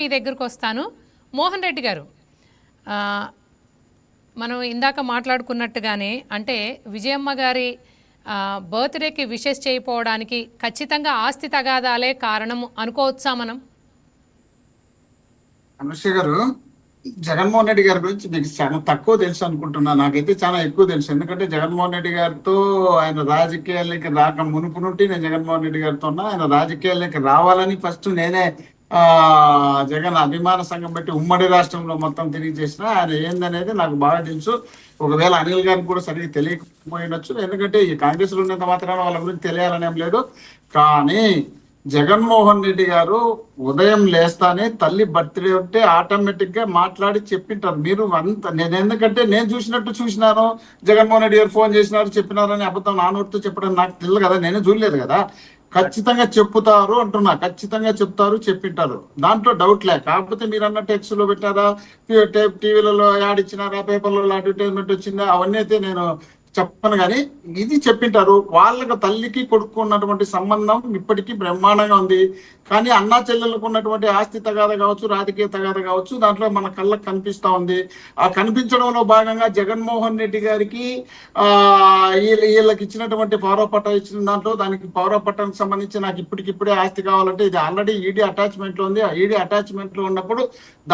మీ దగ్గరకు వస్తాను. మోహన్ రెడ్డి గారు, మనం ఇందాక మాట్లాడుకున్నట్టుగానే అంటే విజయమ్మ గారి బర్త్డేకి విషెస్ చేయకపోవడానికి ఖచ్చితంగా ఆస్తి తగాదాలే కారణం అనుకోవచ్చా మనం? అనుష గారు, జగన్మోహన్ రెడ్డి గారి గురించి మీకు చాలా తక్కువ తెలుసు అనుకుంటున్నా. నాకైతే చాలా ఎక్కువ తెలుసు. ఎందుకంటే జగన్మోహన్ రెడ్డి గారితో ఆయన రాజకీయాలకి రాక మునుపు నుండి నేను జగన్మోహన్ రెడ్డి గారితో ఉన్నా. ఆయన రాజకీయాలకి రావాలని ఫస్ట్ నేనే ఆ జగన్ అభిమాన సంఘం పెట్టి ఉమ్మడి రాష్ట్రంలో మొత్తం తిరిగి చేసిన ఆయన ఏందనేది నాకు బాగా తెలుసు. ఒకవేళ అనిల్ గారికి కూడా సరిగ్గా తెలియకపోయినచ్చు, ఎందుకంటే ఈ కాంగ్రెస్ లో ఉన్నంత మాత్రాన వాళ్ళ గురించి తెలియాలని ఏం లేదు. కానీ జగన్మోహన్ రెడ్డి గారు ఉదయం లేస్తానే తల్లి బర్త్డే ఉంటే ఆటోమేటిక్ గా మాట్లాడి చెప్పింటారు. మీరు అంత నేను ఎందుకంటే నేను చూసినట్టు చూసినాను, జగన్మోహన్ రెడ్డి గారు ఫోన్ చేసినారు చెప్పినారని అబద్ధం నానోటితో చెప్పడం నాకు తెలియదు కదా, నేనే చూడలేదు కదా. ఖచ్చితంగా చెప్పుతారు అంటున్నా, ఖచ్చితంగా చెప్తారు, చెప్పింటారు, దాంట్లో డౌట్ లే. కాకపోతే మీరు అన్నట్టు ఎక్స్ లో పెట్టారా, టీవీలలో యాడ్ ఇచ్చినారా, పేపర్లలో అడ్వర్టైజ్మెంట్ వచ్చిందా, అవన్నీ అయితే నేను చెప్పను. కానీ ఇది చెప్పింటారు. వాళ్ళకి తల్లికి కొడుకు ఉన్నటువంటి సంబంధం ఇప్పటికీ బ్రహ్మాండంగా ఉంది. కానీ అన్నా చెల్లెలకు ఉన్నటువంటి ఆస్తి తగాద కావచ్చు, రాజకీయ తగాద కావచ్చు, దాంట్లో మన కళ్ళకు కనిపిస్తా ఉంది. ఆ కనిపించడంలో భాగంగా జగన్మోహన్ రెడ్డి గారికి వీళ్ళకి ఇచ్చినటువంటి పౌర పట్టా ఇచ్చిన దాంట్లో దానికి పౌర పట్టానికి సంబంధించి నాకు ఇప్పటికిప్పుడే ఆస్తి కావాలంటే ఇది ఆల్రెడీ ఈడీ అటాచ్మెంట్ లో ఉంది. ఆ ఈడీ అటాచ్మెంట్ లో ఉన్నప్పుడు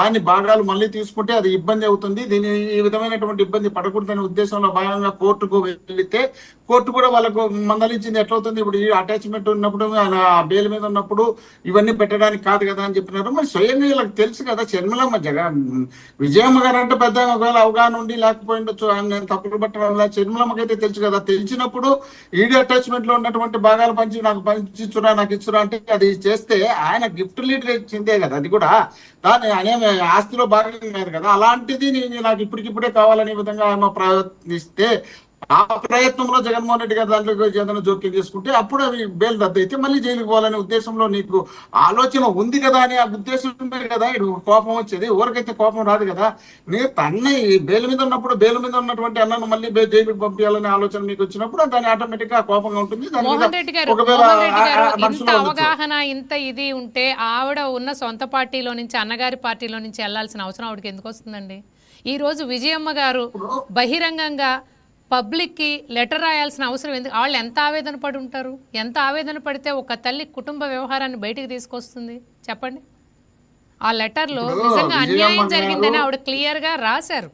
దాన్ని భాగాలు మళ్ళీ తీసుకుంటే అది ఇబ్బంది అవుతుంది. దీని ఈ విధమైనటువంటి ఇబ్బంది పడకూడదనే ఉద్దేశంలో భాగంగా కోర్టుకు వెళ్తే కోర్టు కూడా వాళ్ళకు మందలించింది. ఎట్లవుతుంది ఇప్పుడు ఈ అటాచ్మెంట్ ఉన్నప్పుడు, ఆయన బెయిల్ మీద ఉన్నప్పుడు ఇవన్నీ పెట్టడానికి కాదు కదా అని చెప్పినారు. మరి స్వయంగా వీళ్ళకి తెలుసు కదా. షర్మిలమ్మ విజయమ్మ గారు అంటే పెద్ద ఒకవేళ అవగాహన ఉండి లేకపోయిండొచ్చు, ఆయన నేను తప్పులు పట్టడం వల్ల. షర్మిలమ్మకి అయితే తెలుసు కదా. తెలిసినప్పుడు ఈడీ అటాచ్మెంట్ లో ఉన్నటువంటి భాగాలు పంచి నాకు పంచిచ్చురా, నాకు ఇచ్చురా అంటే అది చేస్తే ఆయన గిఫ్ట్ లీడర్ ఇచ్చిందే కదా. అది కూడా దాని అనే ఆస్తిలో భాగం కాదు కదా. అలాంటిది నాకు ఇప్పటికిప్పుడే కావాలనే విధంగా ఆమె ప్రయత్నిస్తే ఆ ప్రయత్నంలో జగన్మోహన్ రెడ్డి గారు దాంట్లో ఏదైనా జోక్యం చేసుకుంటే అప్పుడు అవి బెయిల్ రద్దు అయితే మళ్ళీ జైలుకి పోవాలనే ఉద్దేశంలో నీకు ఆలోచన ఉంది కదా అని ఆ ఉద్దేశం కదా ఇటు కోపం వచ్చేది. ఎవరికైతే కోపం రాదు కదా. మీరు తన్నే బెయిల్ మీద ఉన్నప్పుడు బెయిల్ మీద ఉన్నటువంటి అన్నను మళ్ళీ జైలుకి పంపించాలనే ఆలోచన మీకు వచ్చినప్పుడు దాని ఆటోమేటిక్ గా కోపంగా ఉంటుంది. ఇంత అవగాహన ఇంత ఇది ఉంటే ఆవిడ ఉన్న సొంత పార్టీలో నుంచి అన్నగారి పార్టీలో నుంచి వెళ్లాల్సిన అవసరం ఆవిడకి ఎందుకు వస్తుందండి? ఈ రోజు విజయమ్మ గారు బహిరంగంగా పబ్లిక్కి లెటర్ రాయాల్సిన అవసరం ఎందుకు? వాళ్ళు ఎంత ఆవేదన పడి ఉంటారు? ఎంత ఆవేదన పడితే ఒక తల్లి కుటుంబ వ్యవహారాన్ని బయటికి తీసుకొస్తుంది చెప్పండి? ఆ లెటర్లో నిజంగా అన్యాయం జరిగిందని ఆవిడ క్లియర్గా రాశారు.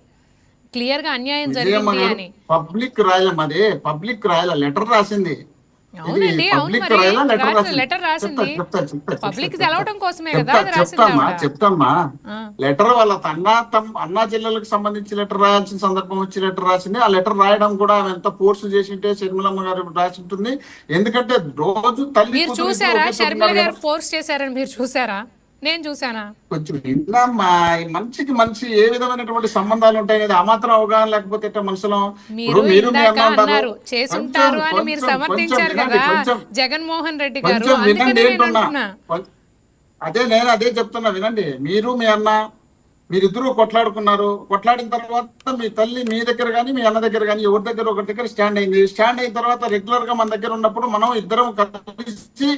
క్లియర్గా అన్యాయం జరిగింది అని. పబ్లిక్ రాయలే, పబ్లిక్ రాయాల లెటర్ రాసింది. అవునండి, అవును. మరి లెటర్ రాసింది పబ్లిక్ తెలవడం కోసమే కదా. చెప్తామ్మా. లెటర్ వాళ్ళ అన్నా చెల్లెలకు సంబంధించి లెటర్ రాయాల్సిన సందర్భం వచ్చి లెటర్ రాసింది. ఆ లెటర్ రాయడం కూడా ఆమె ఎంత ఫోర్స్ చేసింటే షర్మిలమ్మ గారు రాసి ఉంటుంది. ఎందుకంటే రోజు తల్లి మీరు చూసారా షర్మిల గారు ఫోర్స్ చేశారని? మీరు చూసారా? నేను చూసానా? కొంచెం విన్నామ్మా. మనిషికి మనిషి ఏ విధమైనటువంటి సంబంధాలు ఉంటాయనేది ఆ మాత్రం అవగాహన లేకపోతే మనుషులు చేసుంటారు అని మీరు సమర్థించారు కదా జగన్మోహన్ రెడ్డి గారు. నేను అదే చెప్తున్నా, వినండి. మీరు మీ అన్న మీరిద్దరూ కొట్లాడుకున్నారు. కొట్లాడిన తర్వాత మీ తల్లి మీ దగ్గర కానీ మీ అన్న దగ్గర కానీ ఎవరి దగ్గర ఒకరి దగ్గర స్టాండ్ అయింది. స్టాండ్ అయిన తర్వాత రెగ్యులర్ గా మన దగ్గర ఉన్నప్పుడు మనం ఇద్దరం కలిసి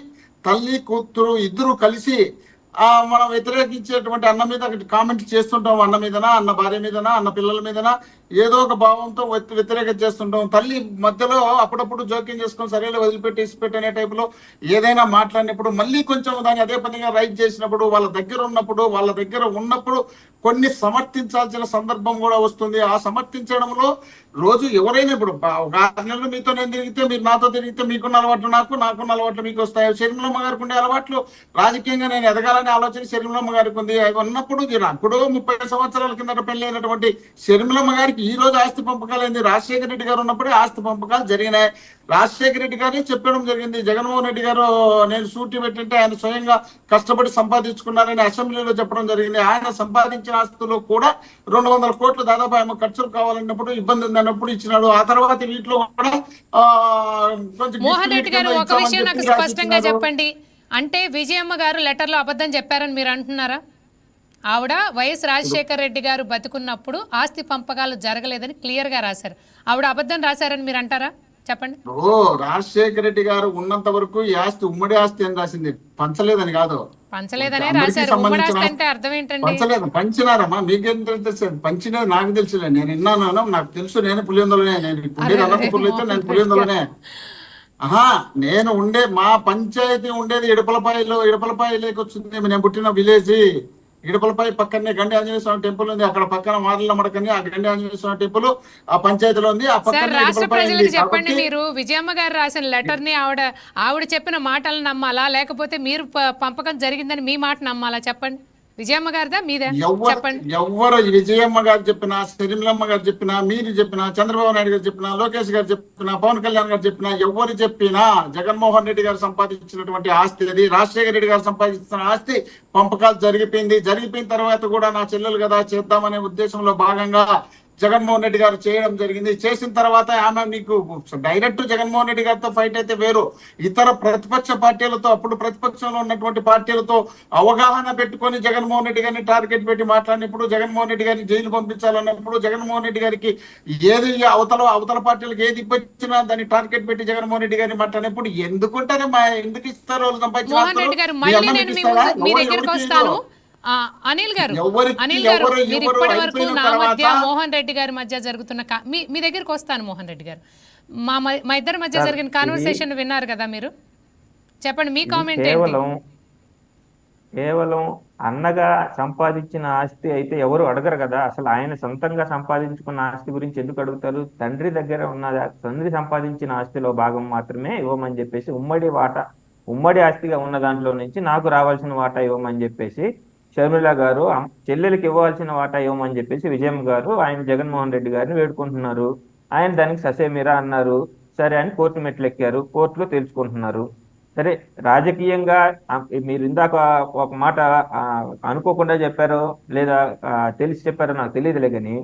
తల్లి కూతురు ఇద్దరు కలిసి మనం వ్యతిరేకించేటువంటి అన్న మీద కామెంట్ చేస్తుంటాం. అన్న మీదనా, అన్న భార్య మీదనా, అన్న పిల్లల మీదనా ఏదో ఒక భావంతో వ్యతిరేకం చేస్తుంటాం. తల్లి మధ్యలో అప్పుడప్పుడు జోక్యం చేసుకొని సరేలే వదిలిపెట్టి ఇసిపెట్టి అనే టైపులో ఏదైనా మాట్లాడినప్పుడు మళ్ళీ కొంచెం దాన్ని అదే పనిగా రైట్ చేసినప్పుడు వాళ్ళ దగ్గర ఉన్నప్పుడు కొన్ని సమర్థించాల్సిన సందర్భం కూడా వస్తుంది. ఆ సమర్థించడంలో రోజు ఎవరైనా ఇప్పుడు ఒక 6 నెలలు మీతో నేను తిరిగితే మీరు నాతో తిరిగితే మీకున్న అలవాట్లు నాకున్న అలవాట్లు మీకు వస్తాయి. షర్మిలమ్మ గారికి ఉండే అలవాట్లు రాజకీయంగా నేను ఎదగాలనే ఆలోచన షర్మిలమ్మ గారికి ఉంది. అవి ఉన్నప్పుడు అప్పుడు 30 సంవత్సరాల కిందట పెళ్లి అయినటువంటి షర్మిలమ్మ గారికి ఈ రోజు ఆస్తి పంపకాలు అయింది. రాజశేఖర రెడ్డి గారు ఉన్నప్పుడే ఆస్తి పంపకాలు జరిగినాయి. రాజశేఖర రెడ్డి గారే చెప్పడం జరిగింది. జగన్మోహన్ రెడ్డి గారు నేను సూటి పెట్టింటే ఆయన స్వయంగా కష్టపడి సంపాదించుకున్నారని అసెంబ్లీలో చెప్పడం జరిగింది. ఆయన సంపాదించిన ఆస్తులు కూడా 200 కోట్లు దాదాపు ఆయన ఖర్చులు కావాలన్నప్పుడు ఇబ్బంది ఉందన్నప్పుడు ఇచ్చినాడు. ఆ తర్వాత వీటిలో కూడా మోహన్ రెడ్డి గారు ఒక విషయం నాకు స్పష్టంగా చెప్పండి. అంటే విజయమ్మ గారు లెటర్లో అబద్ధం చెప్పారని మీరు అంటున్నారా? ఆవిడ వైఎస్ రాజశేఖర రెడ్డి గారు బతుకున్నప్పుడు ఆస్తి పంపకాలు జరగలేదని క్లియర్గా రాశారు. ఆవిడ అబద్ధం రాశారని మీరు అంటారా? చెప్పండి. ఓ రాజశేఖర రెడ్డి గారు ఉన్నంత వరకు ఈ ఆస్తి ఉమ్మడి ఆస్తి అని రాసింది, పంచలేదని కాదు. పంచలేదనే అందరికీ రాశారు. సంబంధించిన ఉమ్మడాస్తి ఆస్తి అంటే అర్థం ఏంటండి? పంచలేదు, పంచినారమ్మా. మీకేం తెలుసు? పంచినది నాకు తెలుసులే, నేను విన్నాను, నాకు తెలుసు. నేను పులివెందులనే, నేను ఇప్పుడు అరే అనంతపూర్లో అయితే మోహన్ నేను రెడ్డి గారు. పులివెందులనే. ఆహా, నేను మా పంచాయతీ ఉండేది ఇడపలపాయలో. ఇడపలపాయలోకి వచ్చింది నేను పుట్టిన విలేజ్. ఇడపలపాయ పక్కనే గండి ఆంజనేయ స్వామి టెంపుల్ ఉంది, అక్కడ పక్కన మారల మడకని ఆ గండి ఆంజనేయ స్వామి టెంపుల్ ఆ పంచాయతీలో ఉంది, ఆ సార్, పక్కనే రాష్ట్ర ఇడపలపాయ ఉంది. ప్రజలకు చెప్పండి, కాబట్టి మీరు విజయమ్మ గారు రాసిన లెటర్ని ఆవిడ చెప్పిన మాటలను నమ్మాలా, లేకపోతే మీరు పంపకం జరిగిందని మీ మాట నమ్మాలా? చెప్పండి. విజయమ్మ గారిదా మీదే? ఎవ్వరు చెప్పండి. ఎవ్వరు విజయమ్మ గారు చెప్పినా, షర్మిలమ్మ గారు చెప్పినా, మీరు చెప్పినా, చంద్రబాబు నాయుడు గారు చెప్పినా, లోకేష్ గారు చెప్పినా, పవన్ కళ్యాణ్ గారు చెప్పినా, ఎవరు చెప్పినా జగన్మోహన్ రెడ్డి గారు సంపాదించినటువంటి ఆస్తి అది. రాజశేఖర రెడ్డి గారు సంపాదించిన ఆస్తి పంపకాలు జరిగిపోయిన తర్వాత కూడా నా చెల్లెలు కదా చేద్దామనే ఉద్దేశంలో భాగంగా జగన్మోహన్ రెడ్డి గారు చేయడం జరిగింది. చేసిన తర్వాత ఆమె మీకు డైరెక్ట్ జగన్మోహన్ రెడ్డి గారితో ఫైట్ అయితే వేరు, ఇతర ప్రతిపక్ష పార్టీలతో, అప్పుడు ప్రతిపక్షంలో ఉన్నటువంటి పార్టీలతో అవగాహన పెట్టుకొని జగన్మోహన్ రెడ్డి గారిని టార్గెట్ పెట్టి మాట్లాడినప్పుడు, జగన్మోహన్ రెడ్డి గారిని జైలు పంపించాలన్నప్పుడు, జగన్మోహన్ రెడ్డి గారికి ఏది అవతల పార్టీలకు ఏది ఇప్పించినా దాన్ని టార్గెట్ పెట్టి జగన్మోహన్ రెడ్డి గారిని మాట్లాడినప్పుడు ఎందుకుంటారే ఎందుకు ఇస్తారు వాళ్ళు సంపాదించిన మోహన్ రెడ్డి గారు, మళ్ళీ నేను మీ దగ్గరికి వస్తాను. అనిల్ గారు, మీరు ఇప్పటి వరకు నా మధ్య, మోహన్ రెడ్డి గారి మధ్య జరుగుతున్న మీ దగ్గరికి వస్తాను. మోహన్ రెడ్డి గారు, మా ఇద్దరి మధ్య జరిగిన కాన్వర్సేషన్ విన్నారు కదా మీరు. చెప్పండి, మీ కామెంట్ ఏంటి? కేవలం అన్నగా సంపాదించిన ఆస్తి అయితే ఎవరు అడగరు కదా. అసలు ఆయన సొంతంగా సంపాదించుకున్న ఆస్తి గురించి ఎందుకు అడుగుతారు? తండ్రి దగ్గర ఉన్న తండ్రి సంపాదించిన ఆస్తిలో భాగం మాత్రమే ఇవ్వమని చెప్పేసి, ఉమ్మడి ఆస్తిగా ఉన్న దాంట్లో నుంచి నాకు రావాల్సిన వాటా ఇవ్వమని చెప్పేసి షర్మిల గారు, చెల్లెలకి ఇవ్వాల్సిన వాటా ఇవ్వమని చెప్పేసి విజయమ్మ గారు ఆయన జగన్మోహన్ రెడ్డి గారిని వేడుకుంటున్నారు. ఆయన దానికి ససేమిరా అన్నారు. సరే అని కోర్టు మెట్లు ఎక్కారు, కోర్టులో తెలుసుకుంటున్నారు. సరే, రాజకీయంగా మీరు ఇందాక ఒక మాట అనుకోకుండా చెప్పారో లేదా తెలిసి చెప్పారో నాకు తెలియదులే, కానీ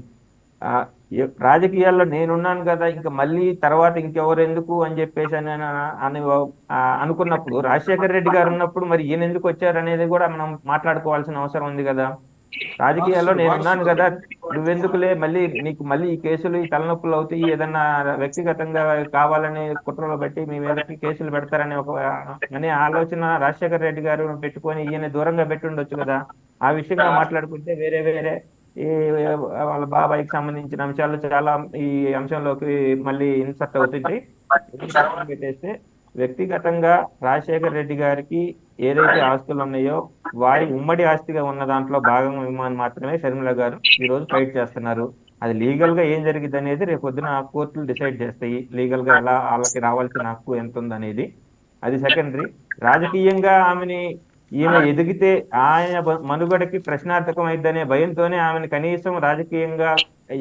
రాజకీయాల్లో నేనున్నాను కదా, ఇంకా మళ్ళీ తర్వాత ఇంకెవరు ఎందుకు అని చెప్పేసి అని అనుకున్నప్పుడు, రాజశేఖర రెడ్డి గారు ఉన్నప్పుడు మరి ఈయన ఎందుకు వచ్చారు అనేది కూడా మనం మాట్లాడుకోవాల్సిన అవసరం ఉంది కదా. రాజకీయాల్లో నేనున్నాను కదా, నువ్వెందుకులే, మళ్ళీ ఈ కేసులు, ఈ తలనొప్పులు అవుతాయి, ఏదన్నా వ్యక్తిగతంగా కావాలని కుట్రలు బట్టి మీ మీదకి కేసులు పెడతారనే అనే ఆలోచన రాజశేఖర రెడ్డి గారు పెట్టుకొని ఈయన దూరంగా పెట్టి ఉండొచ్చు కదా. ఆ విషయంగా మాట్లాడుకుంటే వేరే ఈ వాళ్ళ బాబాయికి సంబంధించిన అంశాలు చాలా ఈ అంశంలోకి మళ్ళీ ఇన్సర్ట్ అవుతుంది. పెట్టేస్తే వ్యక్తిగతంగా రాజశేఖర రెడ్డి గారికి ఏదైతే ఆస్తులు ఉన్నాయో వారి ఉమ్మడి ఆస్తిగా ఉన్న దాంట్లో భాగం ఇవ్వమని మాత్రమే షర్మిల గారు ఈ రోజు ఫైట్ చేస్తున్నారు. అది లీగల్ గా ఏం జరిగింది అనేది రేపు పొద్దున కోర్టులు డిసైడ్ చేస్తాయి. లీగల్ గా ఎలా వాళ్ళకి రావాల్సిన హక్కు ఎంత ఉందనేది అది సెకండరీ. రాజకీయంగా ఈమె ఎదిగితే ఆయన మనుగడకి ప్రశ్నార్థకం అయిద్దనే భయంతోనే ఆమెను కనీసం రాజకీయంగా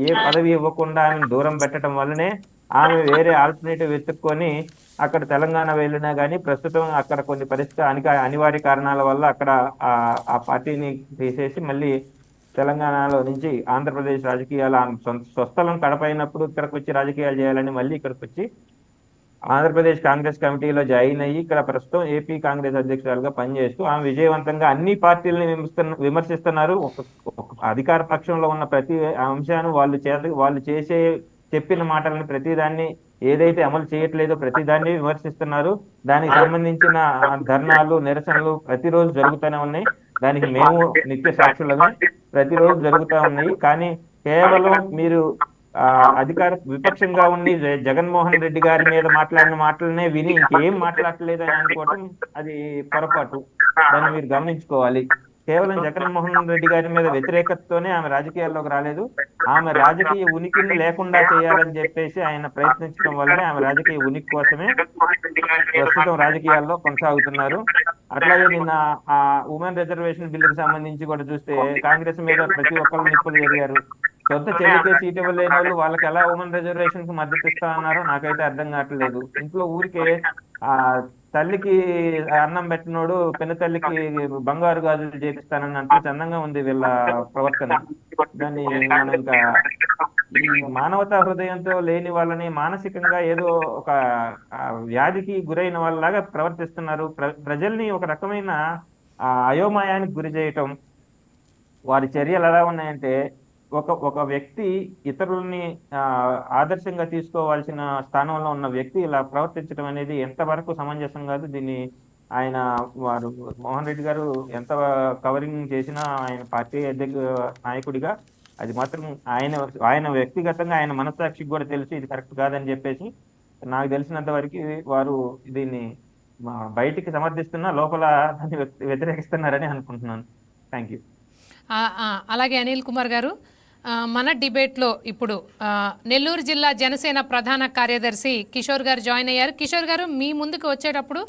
ఏ పదవి ఇవ్వకుండా ఆమెను దూరం పెట్టడం వల్లనే ఆమె వేరే ఆల్టర్నేటివ్ వెతుక్కొని అక్కడ తెలంగాణ వెళ్ళినా కానీ ప్రస్తుతం అక్కడ కొన్ని అనివార్య కారణాల వల్ల అక్కడ ఆ పార్టీని తీసేసి మళ్ళీ తెలంగాణలో నుంచి ఆంధ్రప్రదేశ్ రాజకీయాలు స్వస్థలం కడపైనప్పుడు ఇక్కడికి వచ్చి రాజకీయాలు చేయాలని మళ్ళీ ఇక్కడికి వచ్చి ఆంధ్రప్రదేశ్ కాంగ్రెస్ కమిటీలో జాయిన్ అయ్యి ఇక్కడ ప్రస్తుతం ఏపీ కాంగ్రెస్ అధ్యక్షురాలుగా పనిచేస్తూ ఆమె విజయవంతంగా అన్ని పార్టీలను విమర్శిస్తున్నారు. అధికార పక్షంలో ఉన్న ప్రతి అంశాన్ని వాళ్ళు చెప్పిన మాటలను ప్రతిదాన్ని ఏదైతే అమలు చేయట్లేదో ప్రతిదాన్ని విమర్శిస్తున్నారు. దానికి సంబంధించిన ధర్నాలు, నిరసనలు ప్రతిరోజు జరుగుతూనే ఉన్నాయి. దానికి మేము నిత్య సాక్షులమే, ప్రతిరోజు జరుగుతూ ఉన్నాయి. కానీ కేవలం మీరు విపక్షంగా ఉండి జగన్మోహన్ రెడ్డి గారి మీద మాట్లాడిన మాటలనే విని ఇంకేం మాట్లాడలేదు అని అనుకోవటం అది పొరపాటు. దాన్ని మీరు గమనించుకోవాలి. కేవలం జగన్మోహన్ రెడ్డి గారి మీద వ్యతిరేకతతోనే ఆమె రాజకీయాల్లోకి రాలేదు. ఆమె రాజకీయ ఉనికిని లేకుండా చేయాలని చెప్పేసి ఆయన ప్రయత్నించడం వల్లనే ఆమె రాజకీయ ఉనికి కోసమే ప్రస్తుతం రాజకీయాల్లో కొనసాగుతున్నారు. అట్లాగే నిన్న ఆ ఉమెన్ రిజర్వేషన్ బిల్లుకు సంబంధించి కూడా చూస్తే కాంగ్రెస్ మీద ప్రతి ఒక్కరు నిప్పులు జరిగారు. సొంత చెల్లికే సీట్ ఇవ్వలేని వాళ్ళు వాళ్ళకి ఎలా ఉమెన్ రిజర్వేషన్ కు మద్దతు ఇస్తా అన్నారో నాకైతే అర్థం కావట్లేదు. ఇంట్లో ఊరికే తల్లికి అన్నం పెట్టినోడు పెద్ద తల్లికి బంగారు గాజులు చేపిస్తానన్నట్టు చందంగా ఉంది వీళ్ళ ప్రవర్తన. దాన్ని మనం ఇంకా ఈ మానవతా హృదయంతో లేని వాళ్ళని మానసికంగా ఏదో ఒక వ్యాధికి గురైన వాళ్ళలాగా ప్రవర్తిస్తున్నారు. ప్రజల్ని ఒక రకమైన అయోమయానికి గురి చేయటం. వారి చర్యలు ఎలా ఉన్నాయంటే ఒక వ్యక్తి ఇతరులని ఆదర్శంగా తీసుకోవాల్సిన స్థానంలో ఉన్న వ్యక్తి ఇలా ప్రవర్తించడం అనేది ఎంతవరకు సమంజసం కాదు. దీన్ని ఆయన వారు మోహన్ రెడ్డి గారు ఎంత కవరింగ్ చేసినా ఆయన పార్టీ నాయకుడిగా అది మాత్రం ఆయన వ్యక్తిగతంగా ఆయన మనస్సాక్షికి కూడా తెలిసి ఇది కరెక్ట్ కాదని చెప్పేసి నాకు తెలిసినంత వరకు వారు దీన్ని బయటికి సమర్థిస్తున్నా లోపల దాన్ని వ్యతిరేకిస్తున్నారని అనుకుంటున్నాను. Thank you. అలాగే అనిల్ కుమార్ గారు, మన డిబేట్లో ఇప్పుడు నెల్లూరు జిల్లా జనసేన ప్రధాన కార్యదర్శి కిషోర్ గారు జాయిన్ అయ్యారు. కిషోర్ గారు, మీ ముందుకు వచ్చేటప్పుడు